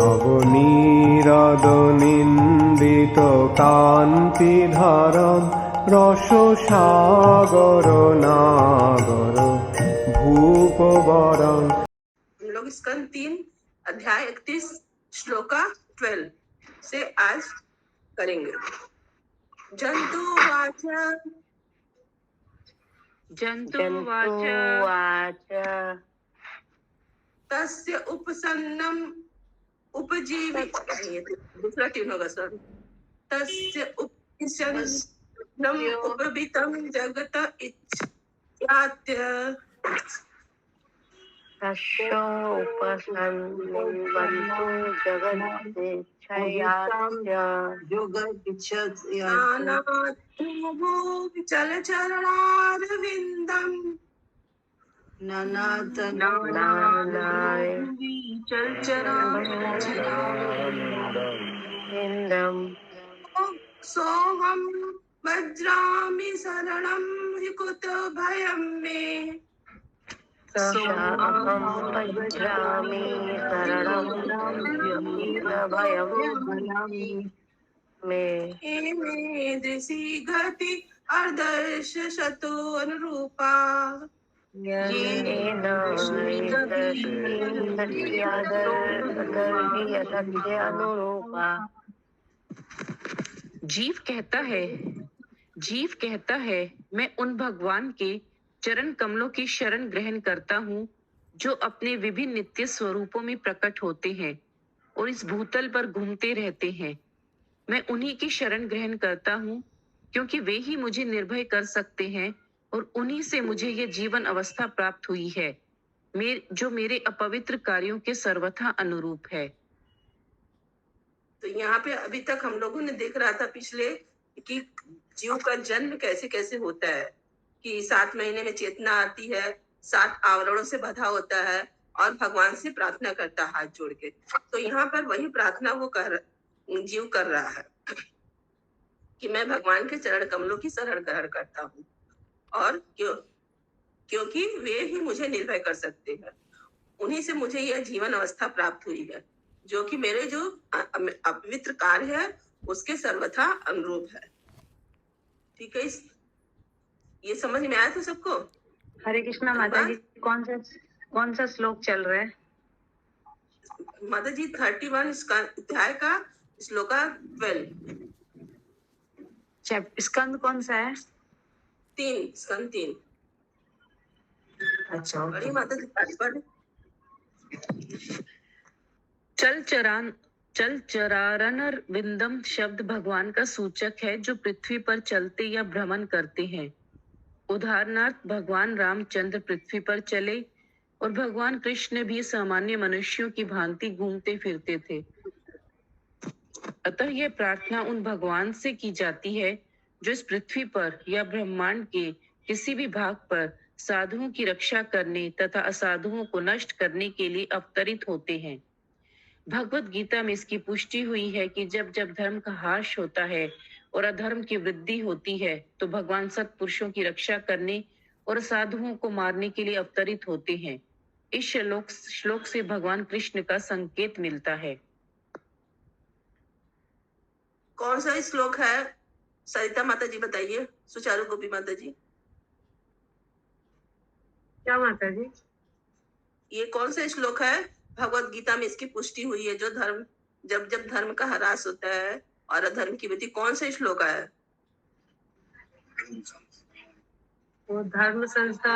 নবনীরদনিন্দিত কান্তিধারম রসসাগর নাগর ভূপবরং। हम लोग स्कंद 3 अध्याय 31 श्लोका 12 से आज करेंगे। जंतुवाच तस्य उपसन्नम उपजीवी, दूसरा ट्यून होगा सर। तस्य उपसन्नम उपवितं जगत इच्छात्य चलचरणारविन्दम् सोऽहं वज्रामि शरणं हि कुतो भयं मे। दृशी गति अर्दर्श शतो अनुरूपा जीव कहता है मैं उन भगवान के चरण कमलों की शरण ग्रहण करता हूँ जो अपने विभिन्न नित्य स्वरूपों में प्रकट होते हैं और इस भूतल पर घूमते रहते हैं। मैं उन्हीं की शरण ग्रहण करता हूँ क्योंकि वे ही मुझे निर्भय कर सकते हैं और उन्हीं से मुझे यह जीवन अवस्था प्राप्त हुई है जो मेरे अपवित्र कार्यों के सर्वथा अनुरूप है। तो यहाँ पे अभी तक हम लोगों ने देख रहा था पिछले कि जीव का जन्म कैसे कैसे होता है, कि 7 महीने में चेतना आती है, 7 आवरणों से बंधा होता है और भगवान से प्रार्थना करता है हाथ जोड़ के। तो यहाँ पर वही प्रार्थना वो जीव कर रहा है कि मैं भगवान के चरण कमलों की शरण ग्रहण करता हूँ और क्योंकि वे ही मुझे निर्भय कर सकते हैं, उन्हीं से मुझे यह जीवन अवस्था प्राप्त हुई है जो कि मेरे जो अपवित्र कार्य है उसके सर्वथा अनुरूप है। ठीक है, ये समझ में आया था सबको? हरे कृष्णा माता जी, कौन सा श्लोक चल रहा है माता जी? 31 अध्याय का श्लोका 12। स्कंद कौन सा है? 3, स्कंद 3। अच्छा, बड़ी माता जी पढ़। चल चरारण विंदम शब्द भगवान का सूचक है जो पृथ्वी पर चलते या भ्रमण करते हैं। उदाहरणार्थ भगवान रामचंद्र पृथ्वी पर चले और भगवान कृष्ण भी सामान्य मनुष्यों की भांति घूमते फिरते थे। अतः यह प्रार्थना उन भगवान से की जाती है जो इस पृथ्वी पर या ब्रह्मांड के किसी भी भाग पर साधुओं की रक्षा करने तथा असाधुओं को नष्ट करने के लिए अवतरित होते हैं। भगवत गीता में इसकी पुष्टि हुई है कि जब जब धर्म का ह्रास होता है और अधर्म की वृद्धि होती है तो भगवान सत्पुरुषों की रक्षा करने और साधुओं को मारने के लिए अवतरित होते हैं। इस श्लोक से भगवान कृष्ण का संकेत मिलता है। कौन सा श्लोक है सरिता माता जी बताइए? सुचारू गोपी माता जी, क्या माता जी? ये कौन सा श्लोक है? भगवत गीता में इसकी पुष्टि हुई है जो जब धर्म का ह्रास होता है और अधर्म की वृद्धि। कौन सा श्लोक है? वो धर्म संस्था।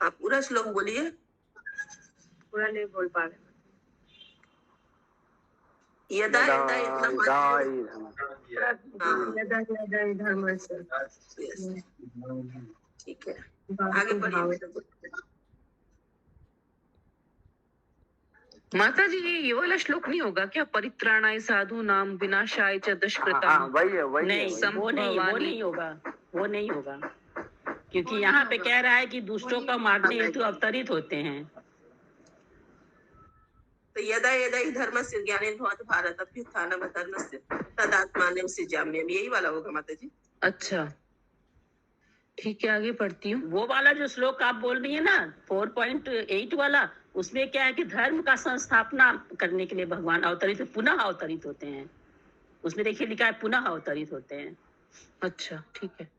आप पूरा श्लोक बोलिए। पूरा नहीं बोल पा रहे। यदा यदा ठीक है, आगे पढ़िए माता जी। ये वाला श्लोक नहीं होगा क्या? परित्राणाय साधु नाम विनाशाय च दुष्कृताम। नहीं, वो नहीं होगा क्योंकि यहाँ पे कह रहा है कि दुष्टों का मारने हेतु अवतरित होते हैं। तो यदा यदा ही धर्मस्य ज्ञानेन भवति भारत अभ्युत्थानम् अधर्मस्य तदात्मानं सृजाम्यहम्, यही वाला होगा माता जी। अच्छा, ठीक है, आगे पढ़ती हूँ। वो वाला जो श्लोक आप बोल रही है ना 4.8 वाला, उसमें क्या है कि धर्म का संस्थापना करने के लिए भगवान अवतरित, पुनः अवतरित होते हैं। उसमें देखिए लिखा है पुनः अवतरित होते हैं। अच्छा, ठीक है।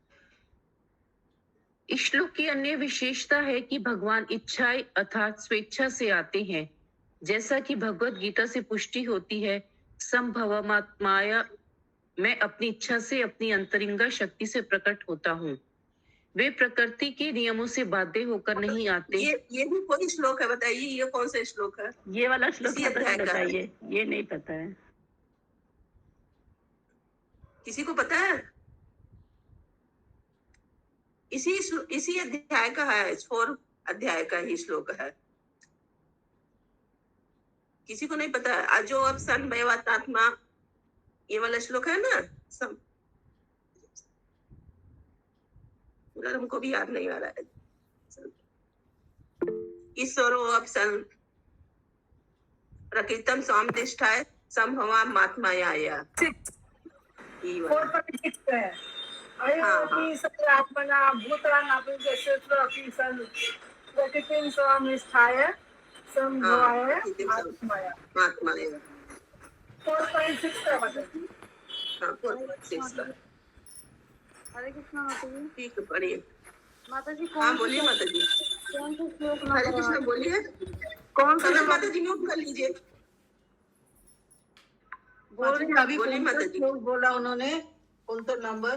इस श्लोक की अन्य विशेषता है कि भगवान इच्छाएं अर्थात स्वेच्छा से आते हैं। जैसा कि भगवत गीता से पुष्टि होती है, संभवमात्माया, मैं अपनी इच्छा से अपनी अंतरिंगा शक्ति से प्रकट होता हूँ। वे प्रकृति के नियमों से बाध्य होकर नहीं आते। ये भी कोई श्लोक है, बताइए ये कौन सा श्लोक है? ये वाला श्लोक इसी अध्याय का है। बताइए, ये नहीं पता है। किसी को पता है? इसी अध्याय का है, 4 अध्याय का ही श्लोक है। किसी को नहीं पता है? जो अब संभवात्मा ये वाला श्लोक है ना, पूरा हमको भी याद नहीं आ रहा है। ईश्वरो अब सन प्रकृतम स्वामदिष्ठाय संभवा मात्माया। आत्मना भूतानापि जैसे सन प्रकृतिं स्वामनिष्ठाय संभवाय मात्माया। 4.6 का मतलब। हाँ, 4.6 का। हरे कृष्णा माता जी। ठीक है, पढ़िए माता जी हाँ, बोलिए माता जी। कौन सा श्लोक हरे कृष्णा बोलिए। कौन सा माता जी म्यूट कर लीजिए। बोलिए माता जी। बोला उन्होंने कौन सा नंबर?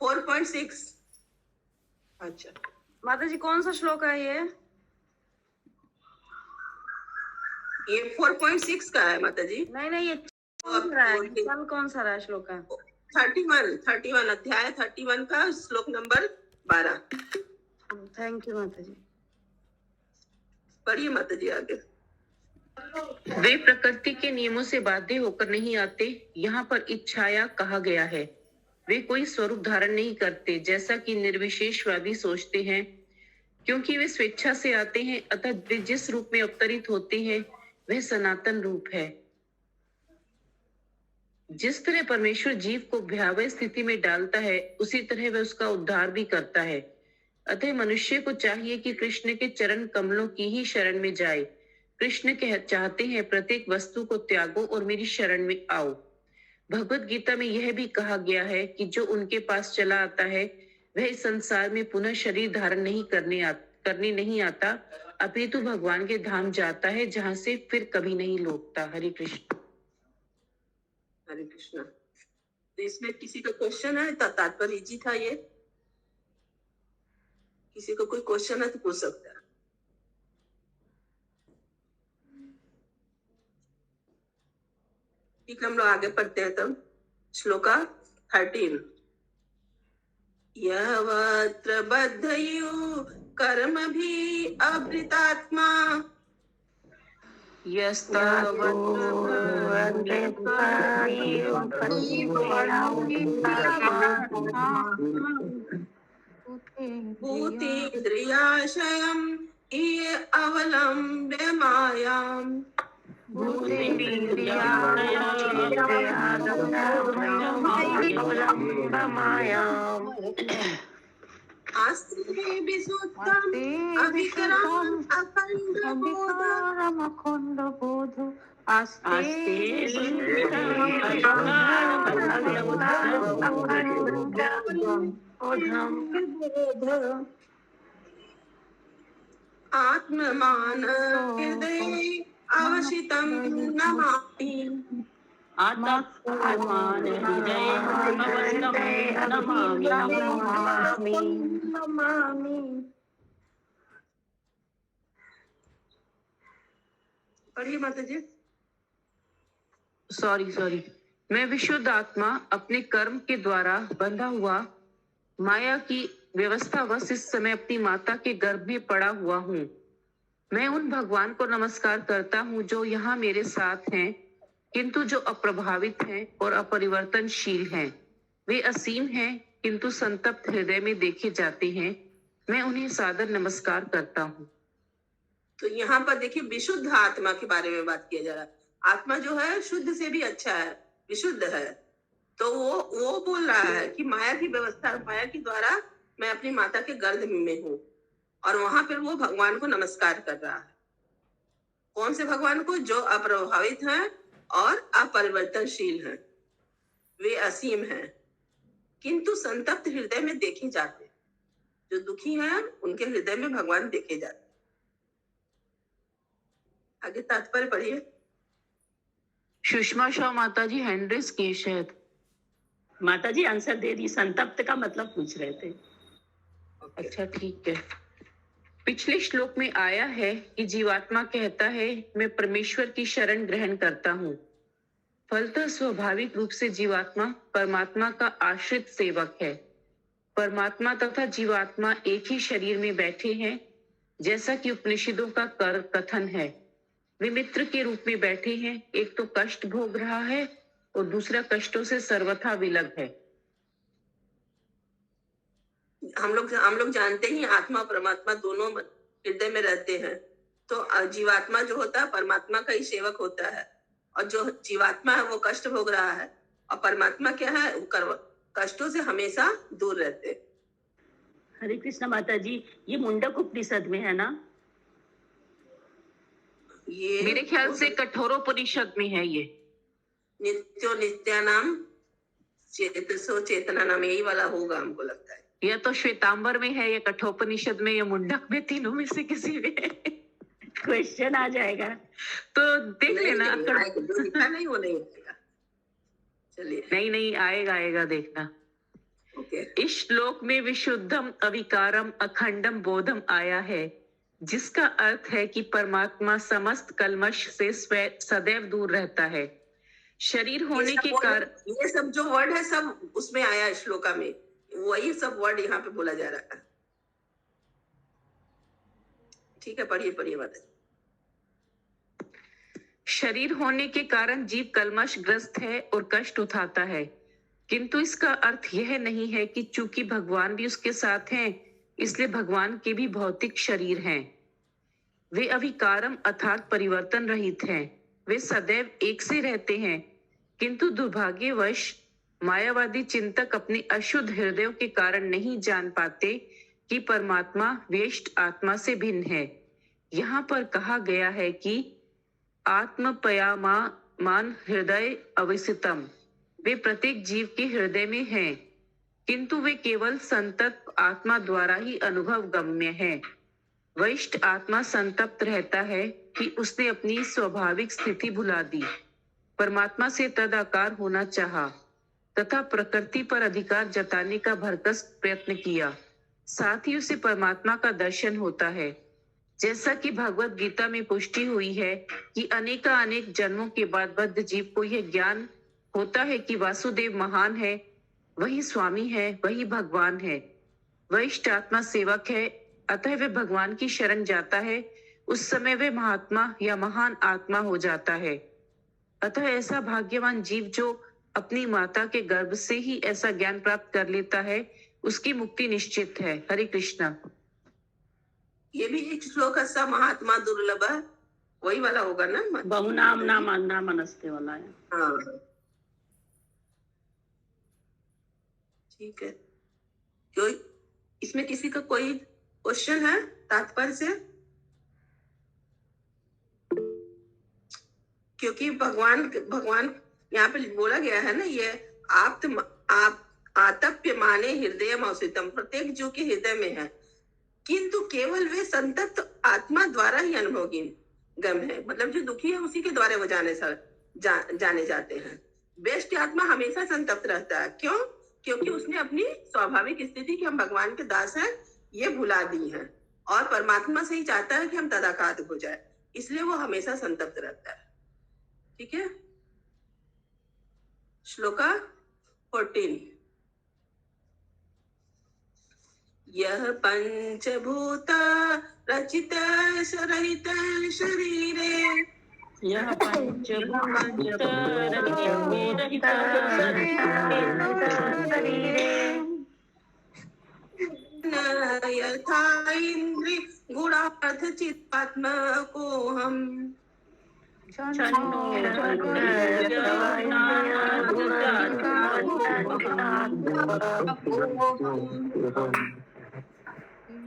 4.6। अच्छा, माता जी कौन सा श्लोक है ये 4.6 का है माता जी। नहीं, ये कौन सा है? कल कौन सा रहा श्लोक है? 31 अध्याय 31 का श्लोक नंबर 12। थैंक यू माता जी। पढ़िए माता जी आगे। वे प्रकृति के नियमों से बाध्य होकर नहीं आते। यहाँ पर इच्छाया कहा गया है। वे कोई स्वरूप धारण नहीं करते जैसा कि निर्विशेषवादी सोचते हैं, क्योंकि वे स्वेच्छा से आते हैं। अतः वे जिस रूप में अवतरित होते हैं वह सनातन रूप है। जिस तरह परमेश्वर जीव को भयावह स्थिति में डालता है, उसी तरह वह उसका उद्धार भी करता है। अतः मनुष्य को चाहिए कि कृष्ण के चरण कमलों की ही शरण में जाए। कृष्ण चाहते हैं प्रत्येक वस्तु को त्यागो और मेरी शरण में आओ। भगवत गीता में यह भी कहा गया है कि जो उनके पास चला आता है वह इस संसार में पुनः शरीर धारण नहीं करने नहीं आता, अपितु भगवान के धाम जाता है जहां से फिर कभी नहीं लौटता। हरे कृष्ण। हरे कृष्णा। तो इसमें किसी का क्वेश्चन है? तात्पर्य जी था ये। किसी को कोई क्वेश्चन है तो पूछ सकता है। ठीक, हम लोग आगे पढ़ते हैं तब। श्लोका 13। यवत्र बद्धयु कर्म भी अवृतात्मा भूतेन्द्रियाशयम् ये अवलम्ब्य मायाम्। आस्ते विशुद्धम् अविकरम् अखण्ड बोध। आत्ममान हृदय अवशितं नमामि। आत्मान हृदय नमामि। पढ़िए माता जी। सॉरी। मैं विशुद्ध आत्मा अपने कर्म के द्वारा बंधा हुआ माया की व्यवस्थावश इस समय अपनी माता के गर्भ में पड़ा हुआ हूँ। मैं उन भगवान को नमस्कार करता हूँ जो यहाँ मेरे साथ हैं, किंतु जो अप्रभावित हैं और अपरिवर्तनशील हैं। वे असीम हैं किंतु संतप्त हृदय में देखे जाते हैं। मैं उन्हें सादर नमस्कार करता हूँ। तो यहाँ पर देखिए विशुद्ध आत्मा के बारे में बात किया जा रहा है। आत्मा जो है शुद्ध से भी अच्छा है, विशुद्ध है। तो वो बोल रहा है कि माया की व्यवस्था, माया के द्वारा मैं अपनी माता के गर्भ में हूँ। और वहां पर वो भगवान को नमस्कार कर रहा है। कौन से भगवान को? जो अप्रभावित हैं और अपरिवर्तनशील हैं, वे असीम हैं, किंतु संतप्त हृदय में देखे जाते हैं। जो दुखी हैं उनके हृदय में भगवान देखे जाते हैं। आगे तात्पर्य पढ़िए। सुषमा शाह माता जी हैंड रेज किए शायद। माता जी आंसर दे दी, संतप्त का मतलब पूछ रहे थे। अच्छा ठीक है। पिछले श्लोक में आया है कि जीवात्मा कहता है मैं परमेश्वर की शरण ग्रहण करता हूँ। फलतः स्वाभाविक रूप से जीवात्मा परमात्मा का आश्रित सेवक है। परमात्मा तथा जीवात्मा एक ही शरीर में बैठे हैं, जैसा कि उपनिषदों का कथन है। वे मित्र के रूप में बैठे हैं, एक तो कष्ट भोग रहा है और दूसरा कष्टों से सर्वथा विलग है। हम लोग जानते ही आत्मा परमात्मा दोनों हृदय में रहते हैं। तो जीवात्मा जो होता है परमात्मा का ही सेवक होता है, और जो जीवात्मा है वो कष्ट भोग रहा है, और परमात्मा क्या है? वो कष्टों से हमेशा दूर रहते हैं। हरे कृष्ण माता जी, ये मुंडक उपनिषद में है ना? ये मेरे ख्याल से कठोरोपनिषद में है ये। नित्यो नित्यानाम चेतसो चेतना नाम, यही वाला होगा हमको लगता है। या तो श्वेतांबर में है या कठोपनिषद में या मुंडक में, तीनों में से किसी में। क्वेश्चन आ जाएगा तो देख लेना। जो लिखा नहीं वो नहीं आएगा। चलिए, नहीं आएगा देखना। ओके। इस श्लोक में विशुद्धम अविकारम अखंडम बोधम आया है, जिसका अर्थ है कि परमात्मा समस्त कल्मश से सदैव दूर रहता है। शरीर होने के कारण ये सब जो वर्ड है सब उसमें आया श्लोका में, वही सब वर्ड यहाँ पे बोला जा रहा है। ठीक है, पढ़िए माता जी। शरीर होने के कारण जीव कल्मश ग्रस्त है और कष्ट उठाता है, किंतु इसका अर्थ यह नहीं है कि चूंकि भगवान भी उसके साथ हैं, इसलिए भगवान के भी भौतिक शरीर हैं। वे अविकारम अर्थात परिवर्तन रहित हैं। वे सदैव एक से रहते हैं, किंतु दुर्भाग्यवश मायावादी चिंतक अपने अशुद्ध हृदयों के कारण नहीं जान पाते कि परमात्मा व्यष्ट आत्मा से भिन्न है। यहाँ पर कहा गया है कि आत्मपयामान हृदय अविसितम, वे प्रत्येक जीव के हृदय में हैं, किंतु वे केवल संतप्त आत्मा द्वारा ही अनुभव गम्य है। वरिष्ठ आत्मा संतप्त रहता है कि उसने अपनी स्वाभाविक स्थिति भुला दी, परमात्मा से तदाकार होना चाहा तथा प्रकृति पर अधिकार जताने का भरकस प्रयत्न किया। साथ ही उसे परमात्मा का दर्शन होता है। जैसा कि भगवत गीता में पुष्टि हुई है कि अनेक जन्मों के बाद बद्ध जीव को यह ज्ञान होता है कि वासुदेव महान है, वही स्वामी है, वही भगवान है। वरिष्ठ आत्मा सेवक है, अतः वे भगवान की शरण जाता है। उस समय वे महात्मा या महान आत्मा हो जाता है। अतः ऐसा भाग्यवान जीव जो अपनी माता के गर्भ से ही ऐसा ज्ञान प्राप्त कर लेता है, उसकी मुक्ति निश्चित है। हरे कृष्णा। ये भी एक श्लोक सा महात्मा दुर्लभ, वही वाला होगा ना? बहुनाम नाम नमस्ते वाला है। हाँ, ठीक है। क्यों इसमें किसी का कोई क्वेश्चन है तात्पर्य से? क्योंकि भगवान यहाँ पे बोला गया है ना, ये आप आतप्य माने हृदय अवसितम, प्रत्येक जीव के हृदय में है, किंतु केवल वे संतप्त आत्मा द्वारा ही अनुभवी गम है। मतलब जो दुखी है उसी के द्वारा वो जाने जाते हैं। बेस्ट आत्मा हमेशा संतप्त रहता है। क्यों? क्योंकि उसने अपनी स्वाभाविक स्थिति कि हम भगवान के दास हैं ये भुला दी है, और परमात्मा से ही चाहता है कि हम तदाकार हो जाए, इसलिए वो हमेशा संतप्त रहता है। ठीक है, श्लोका 14। यह पंचभूत रचित रहित शरीरे, यह पंचभूत रहित यथा इंद्रिय गुणार्थ चित्तात्मा को हम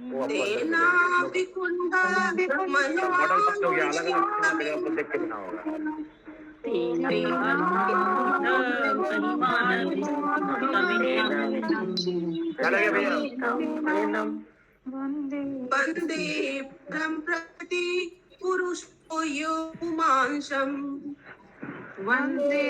वो आपको अंदर तेना मिलेगा। विकुंडा मॉडल सब लोग यहाँ अलग अलग जगह पर देख के बना होगा। क्या लगे भैया? वंदे प्रति पुरुषो यो पुमांसम वंदे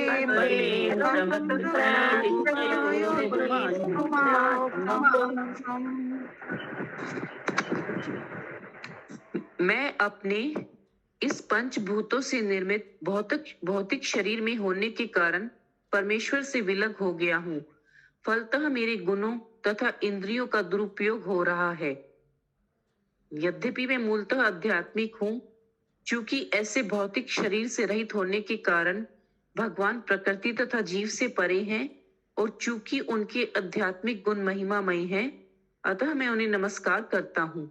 मैं अपने इस पंचभूतों से निर्मित भौतिक शरीर में होने के कारण परमेश्वर से विलग हो गया हूँ। फलतः मेरे गुणों तथा इंद्रियों का दुरुपयोग हो रहा है। यद्यपि मैं मूलतः आध्यात्मिक हूँ, चूंकि ऐसे भौतिक शरीर से रहित होने के कारण भगवान प्रकृति तथा जीव से परे हैं, और चूंकि उनके आध्यात्मिक गुण महिमामय हैं, अतः मैं उन्हें नमस्कार करता हूँ।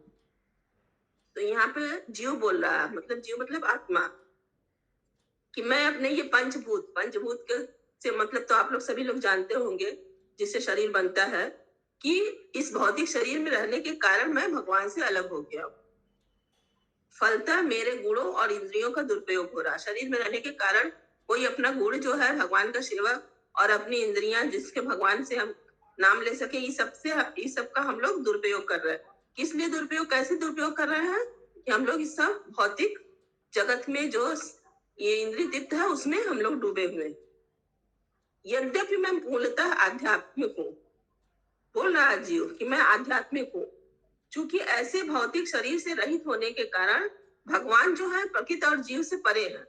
तो यहाँ पे जीव बोल रहा है, मतलब जीव मतलब आत्मा, कि मैं अपने ये पंचभूत के से मतलब तो आप लोग सभी लोग जानते होंगे, जिससे शरीर बनता है, कि इस भौतिक शरीर में रहने के कारण मैं भगवान से अलग हो गया हूँ। फलतः मेरे गुणों और इंद्रियों का दुरुपयोग हो रहा है। शरीर में रहने के कारण कोई अपना गुण जो है भगवान का सेवक और अपनी इंद्रियां जिसके भगवान से हम नाम ले सके, इस सब का हम लोग दुरुपयोग कर रहे हैं। किस लिए दुरुपयोग, कैसे दुरुपयोग कर रहे हैं कि हम लोग इस सब भौतिक जगत में जो ये इंद्रिय दीप्त है उसमें हम लोग डूबे हुए। यद्यपि मैं मूलतः आध्यात्मिक हूँ, बोल रहा है जीव कि मैं आध्यात्मिक हूँ, चूंकि ऐसे भौतिक शरीर से रहित होने के कारण भगवान जो है प्रकृति और जीव से परे है,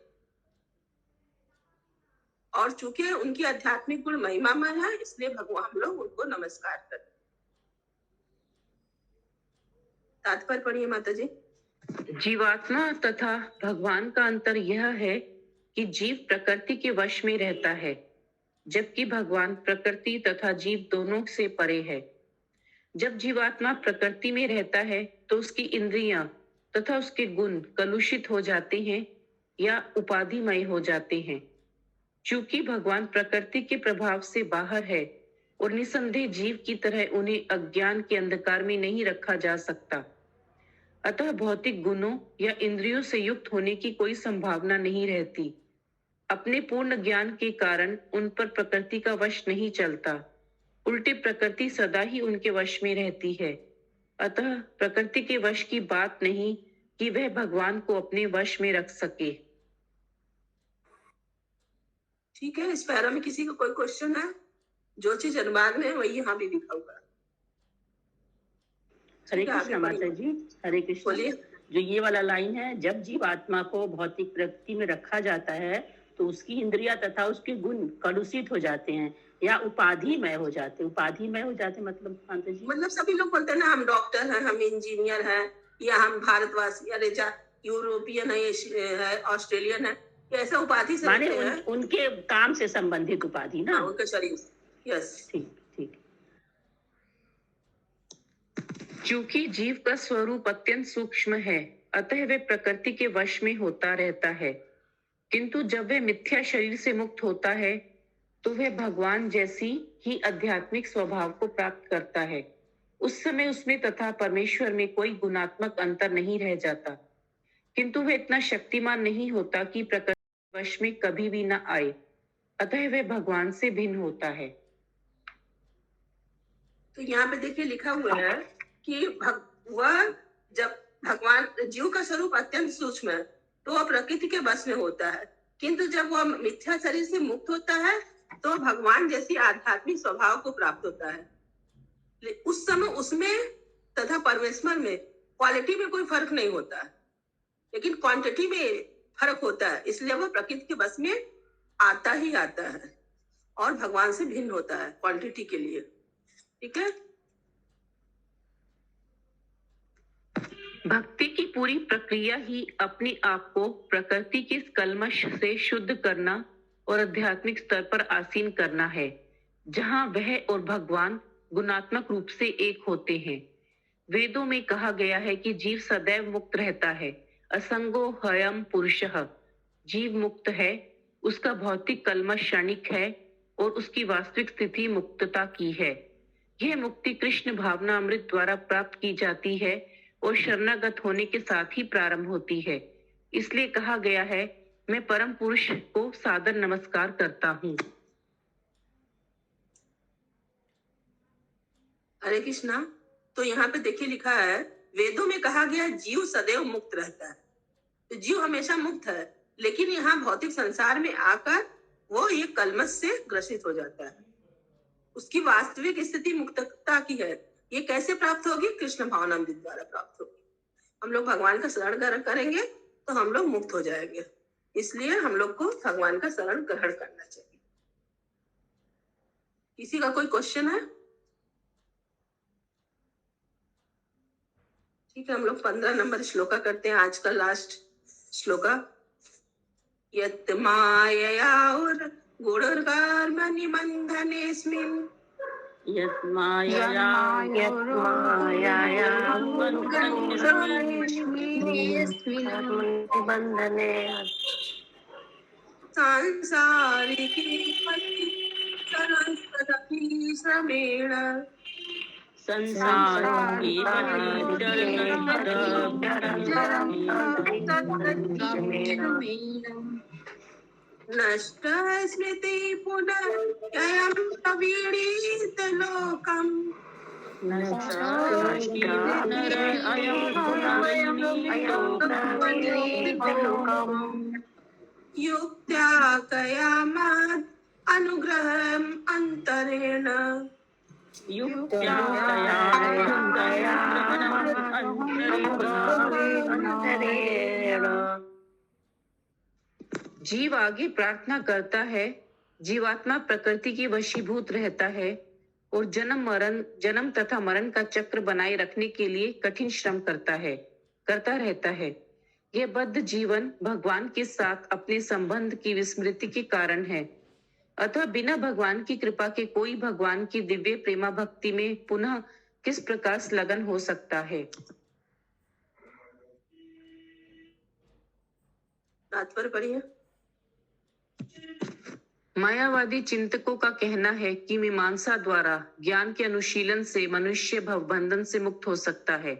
और चूंकि उनकी आध्यात्मिक गुण महिमामय है, इसलिए भगवान हम लोग उनको नमस्कार करते। तात्पर्य पढ़िए माता जी। जीवात्मा तथा भगवान का अंतर यह है कि जीव प्रकृति के वश में रहता है, जबकि भगवान प्रकृति तथा जीव दोनों से परे है। जब जीवात्मा प्रकृति में रहता है तो उसकी इंद्रियां तथा उसके गुण कलुषित हो जाते हैं या उपाधिमय हो जाते हैं। चूंकि भगवान प्रकृति के प्रभाव से बाहर है और निसंदेह जीव की तरह उन्हें अज्ञान के अंधकार में नहीं रखा जा सकता, अतः भौतिक गुणों या इंद्रियों से युक्त होने की कोई संभावना नहीं रहती। अपने पूर्ण ज्ञान के कारण उन पर प्रकृति का वश नहीं चलता, उल्टे प्रकृति सदा ही उनके वश में रहती है। अतः प्रकृति के वश की बात नहीं कि वह भगवान को अपने वश में रख सके। ठीक है, इस पैरा में किसी का कोई क्वेश्चन है? जो चीज अनुवाद में है वही यहाँ भी लिखा हुआ है। हरे कृष्ण माता जी, हरे कृष्ण। बोलिए। जो ये वाला लाइन है, जब जीव आत्मा को भौतिक प्रकृति में रखा जाता है तो उसकी इंद्रियां तथा उसके गुण कलुषित हो जाते हैं या उपाधिमय हो जाते हैं। उपाधिमय हो जाते मतलब माता जी, मतलब सभी लोग बोलते हैं ना, हम डॉक्टर हैं, हम इंजीनियर हैं, या हम भारतवासी, अरे यूरोपियन है, ऑस्ट्रेलियन है, ऐसा उपाधि से माने होते हैं। उनके काम से संबंधित उपाधि ना। हाँ, उनका शरीर। यस, ठीक ठीक। चूंकि जीव का स्वरूप अत्यंत सूक्ष्म है, अतः वह प्रकृति के वश में होता रहता है, किंतु जब वह मिथ्या शरीर से मुक्त होता है तो वह भगवान जैसी ही आध्यात्मिक स्वभाव को प्राप्त करता है। उस समय उसमें तथा परमेश्वर में कोई गुणात्मक अंतर नहीं रह जाता, किंतु वह इतना शक्तिमान नहीं होता कि प्रकृति के वश में कभी भी न आए, अतः वह भगवान से भिन्न होता है। तो यहाँ पे देखिए लिखा हुआ है कि वह जब भगवान, जीव का स्वरूप अत्यंत सूक्ष्म है तो वह प्रकृति के वश में होता है, किंतु जब वह मिथ्या शरीर से मुक्त होता है तो भगवान जैसी आध्यात्मिक स्वभाव को प्राप्त होता है। उस समय उसमें तथा परमेश्वर में क्वालिटी में कोई फर्क नहीं होता, लेकिन क्वांटिटी में फर्क होता है, इसलिए वह प्रकृति के वश में आता ही आता है और भगवान से भिन्न होता है क्वांटिटी के लिए। ठीक है। भक्ति की पूरी प्रक्रिया ही अपने आप को प्रकृति के कल्मश से शुद्ध करना और आध्यात्मिक स्तर पर आसीन करना है, जहां वह और भगवान गुणात्मक रूप से एक होते हैं। वेदों में कहा गया है कि जीव सदैव मुक्त रहता है। असंगो हयम पुरुषः, जीव मुक्त है, उसका भौतिक कल्मश क्षणिक है और उसकी वास्तविक स्थिति मुक्तता की है। यह मुक्ति कृष्ण भावना अमृत द्वारा प्राप्त की जाती है, और शरणागत होने के साथ ही प्रारंभ होती है। इसलिए कहा गया है, मैं परम पुरुष को सादर नमस्कार करता हूँ। हरे कृष्णा। तो यहाँ पे देखिए लिखा है, वेदों में कहा गया जीव सदैव मुक्त रहता है, तो जीव हमेशा मुक्त है, लेकिन यहाँ भौतिक संसार में आकर वो ये कलमश से ग्रसित हो जाता है। उसकी वास्तविक स्थिति मुक्तता की है। ये कैसे प्राप्त होगी? कृष्ण भावनामृत द्वारा प्राप्त होगी। हम लोग भगवान का शरण ग्रहण करेंगे तो हम लोग मुक्त हो जाएंगे। इसलिए हम लोग को भगवान का शरण ग्रहण करना चाहिए। किसी का कोई क्वेश्चन है? ठीक है, हम लोग 15 नंबर श्लोका करते हैं, आज का लास्ट श्लोका। यत् मायया और गुणकर्मणि बन्धनेऽस्मिन् यत् मायया बंधने सांसारिकी सरस्वती श्रमेण संसार की नष्ट स्मृति पुनर्ययं प्रवीणीत लोकम् युक्त्या कयामात् अनुग्रहम् अन्तरेण जीव आगे प्रार्थना करता है। जीवात्मा प्रकृति की वशीभूत रहता है और जन्म तथा मरण का चक्र बनाए रखने के लिए कठिन श्रम करता रहता है। यह बद्ध जीवन भगवान के साथ अपने संबंध की विस्मृति के कारण है। अतः बिना भगवान की कृपा के कोई भगवान की दिव्य प्रेमा भक्ति में पुनः किस प्रकार संलग्न हो सकता है? तात्पर्य पढ़िए। मायावादी चिंतकों का कहना है कि मीमांसा द्वारा ज्ञान के अनुशीलन से मनुष्य भवबंधन से मुक्त हो सकता है,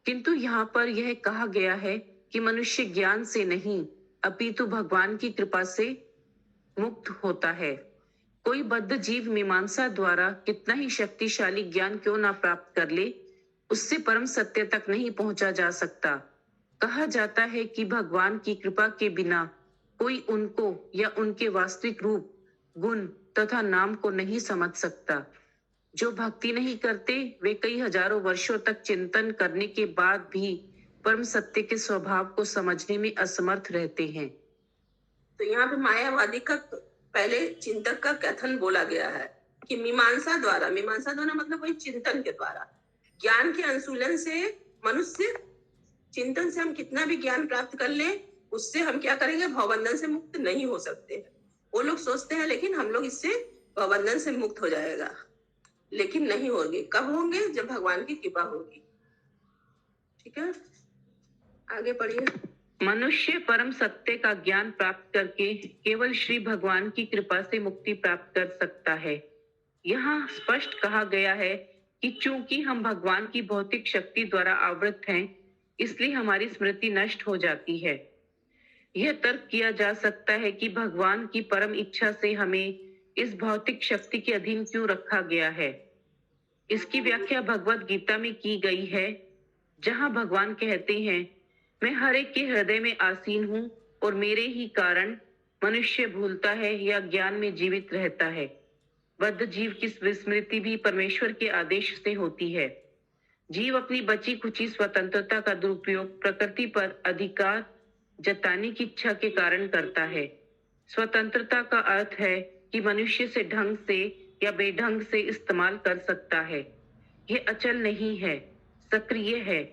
किंतु यहाँ पर यह कहा गया है कि मनुष्य ज्ञान से नहीं अपितु भगवान की कृपा से मुक्त होता है। कोई बद्ध जीव मीमांसा द्वारा कितना ही शक्तिशाली ज्ञान क्यों ना प्राप्त कर ले, उससे परम सत्य तक नहीं पहुंचा जा सकता। कहा जाता है कि भगवान की कृपा के बिना कोई उनको या उनके वास्तविक रूप, गुण तथा नाम को नहीं समझ सकता। जो भक्ति नहीं करते वे कई हजारों वर्षों तक चिंतन करने के बाद भी परम सत्य के स्वभाव को समझने में असमर्थ रहते हैं। तो यहाँ पे मायावादी का पहले चिंतक का कथन बोला गया है कि मीमांसा द्वारा मतलब वही चिंतन के द्वारा, ज्ञान के अनुशीलन से मनुष्य, चिंतन से हम कितना भी ज्ञान प्राप्त कर ले, उससे हम क्या करेंगे? भवबंधन से मुक्त नहीं हो सकते हैं। वो लोग सोचते हैं लेकिन हम लोग इससे भवबंधन से मुक्त हो जाएगा, लेकिन नहीं होंगे। कब होंगे? जब भगवान की कृपा होगी। ठीक है, आगे पढ़िए। मनुष्य परम सत्य का ज्ञान प्राप्त करके केवल श्री भगवान की कृपा से मुक्ति प्राप्त कर सकता है। यहाँ स्पष्ट कहा गया है कि चूंकि हम भगवान की भौतिक शक्ति द्वारा आवृत हैं, इसलिए हमारी स्मृति नष्ट हो जाती है। यह तर्क किया जा सकता है कि भगवान की परम इच्छा से हमें इस भौतिक शक्ति के अधीन क्यों रखा गया है। इसकी व्याख्या भगवत गीता में की गई है, जहां भगवान कहते हैं, मैं हर एक के हृदय में आसीन हूँ और मेरे ही कारण मनुष्य भूलता है या ज्ञान में जीवित रहता है। बद्ध जीव की विस्मृति भी परमेश्वर के आदेश से होती है। जीव अपनी बची खुची स्वतंत्रता का दुरुपयोग प्रकृति पर अधिकार जताने की इच्छा के कारण करता है। स्वतंत्रता का अर्थ है कि मनुष्य से ढंग से या बेढंग से इस्तेमाल कर सकता है। यह अचल नहीं है, सक्रिय है।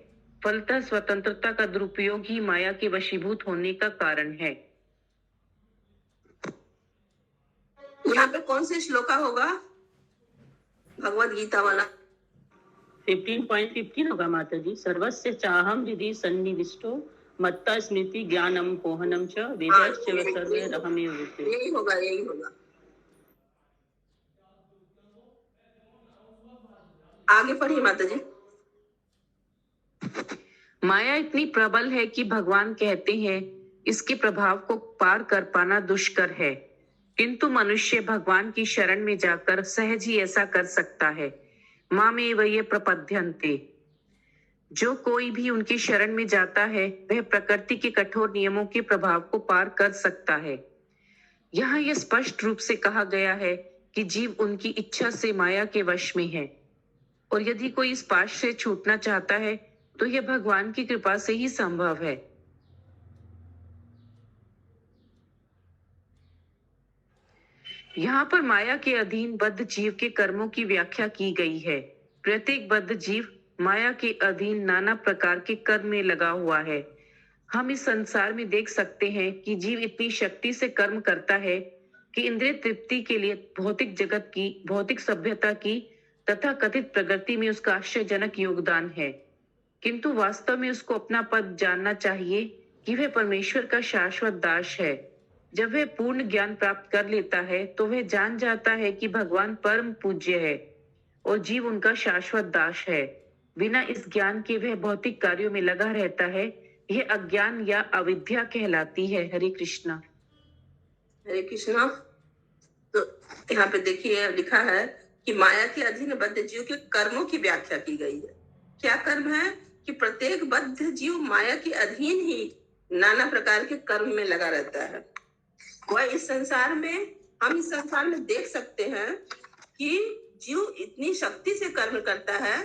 फलतः स्वतंत्रता का दुरुपयोग ही माया के वशीभूत होने का कारण है। यहाँ पे कौन से श्लोका होगा? भगवत गीता वाला 15.15 होगा माता जी। सर्वस्य चाहम हृदि सन्निविष्टो मत्ता स्मृति ज्ञानम पोहनम च वेदश्च सर्वैरहमेव विद्ये। यही होगा। आगे पढ़िए माता जी। माया इतनी प्रबल है कि भगवान कहते हैं इसके प्रभाव को पार कर पाना दुष्कर है, किंतु मनुष्य भगवान की शरण में जाकर सहज ही ऐसा कर सकता है। मामेव ये प्रपद्यन्ते, जो कोई भी उनकी शरण में जाता है वह प्रकृति के कठोर नियमों के प्रभाव को पार कर सकता है। यहाँ यह स्पष्ट रूप से कहा गया है कि जीव उनकी इच्छा से माया के वश में है, और यदि कोई इस पाश से छूटना चाहता है तो यह भगवान की कृपा से ही संभव है। यहाँ पर माया के अधीन बद्ध जीव के कर्मों की व्याख्या की गई है। प्रत्येक बद्ध जीव माया के अधीन नाना प्रकार के कर्म में लगा हुआ है। हम इस संसार में देख सकते हैं कि जीव इतनी शक्ति से कर्म करता है कि इंद्रिय तृप्ति के लिए भौतिक जगत की, भौतिक सभ्यता की तथा कथित प्रगति में उसका आश्चर्यजनक योगदान है, किंतु वास्तव में उसको अपना पद जानना चाहिए कि वह परमेश्वर का शाश्वत दास है। जब वह पूर्ण ज्ञान प्राप्त कर लेता है तो वह जान जाता है कि भगवान परम पूज्य है और जीव उनका शाश्वत दास है। बिना इस ज्ञान के वह भौतिक कार्यों में लगा रहता है। यह अज्ञान या अविद्या कहलाती है। हरे कृष्णा। हरे कृष्णा। तो यहाँ पे देखिए लिखा है कि माया के अधीन बद्ध जीव के कर्मों की व्याख्या की गई है। क्या कर्म है कि प्रत्येक बद्ध जीव माया के अधीन ही नाना प्रकार के कर्म में लगा रहता है। वह इस संसार में, हम इस संसार में देख सकते हैं कि जीव इतनी शक्ति से कर्म करता है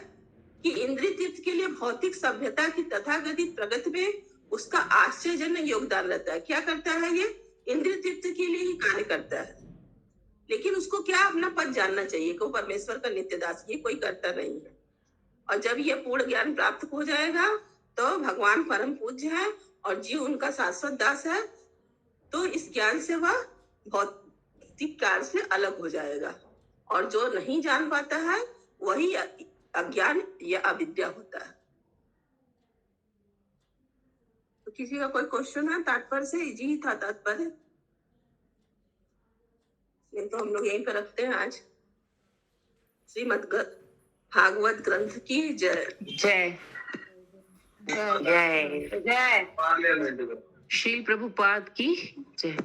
कि इंद्रिय तृप्ति के लिए भौतिक सभ्यता की तथाकथित प्रगति में उसका आश्चर्यजनक योगदान रहता है। क्या करता है ये? इंद्रिय तृप्ति के लिए ही कार्य करता है, लेकिन उसको क्या अपना पद जानना चाहिए कि वो परमेश्वर का नित्य दास, ये कोई करता नहीं है। और जब ये पूर्ण ज्ञान प्राप्त हो जाएगा तो भगवान परम पूज्य है और जीव उनका शाश्वत दास है, तो इस ज्ञान से वह भौतिक कार्य से अलग हो जाएगा। और जो नहीं जान पाता है वही अज्ञान या अविद्या होता है। तो किसी का कोई क्वेश्चन है? तात्पर्य से इजी ही था तात्पर्य, नहीं तो हम लोग यहीं पर रखते हैं आज। श्रीमद् भागवत ग्रंथ की जय। जय जय जय श्री प्रभुपाद की जय।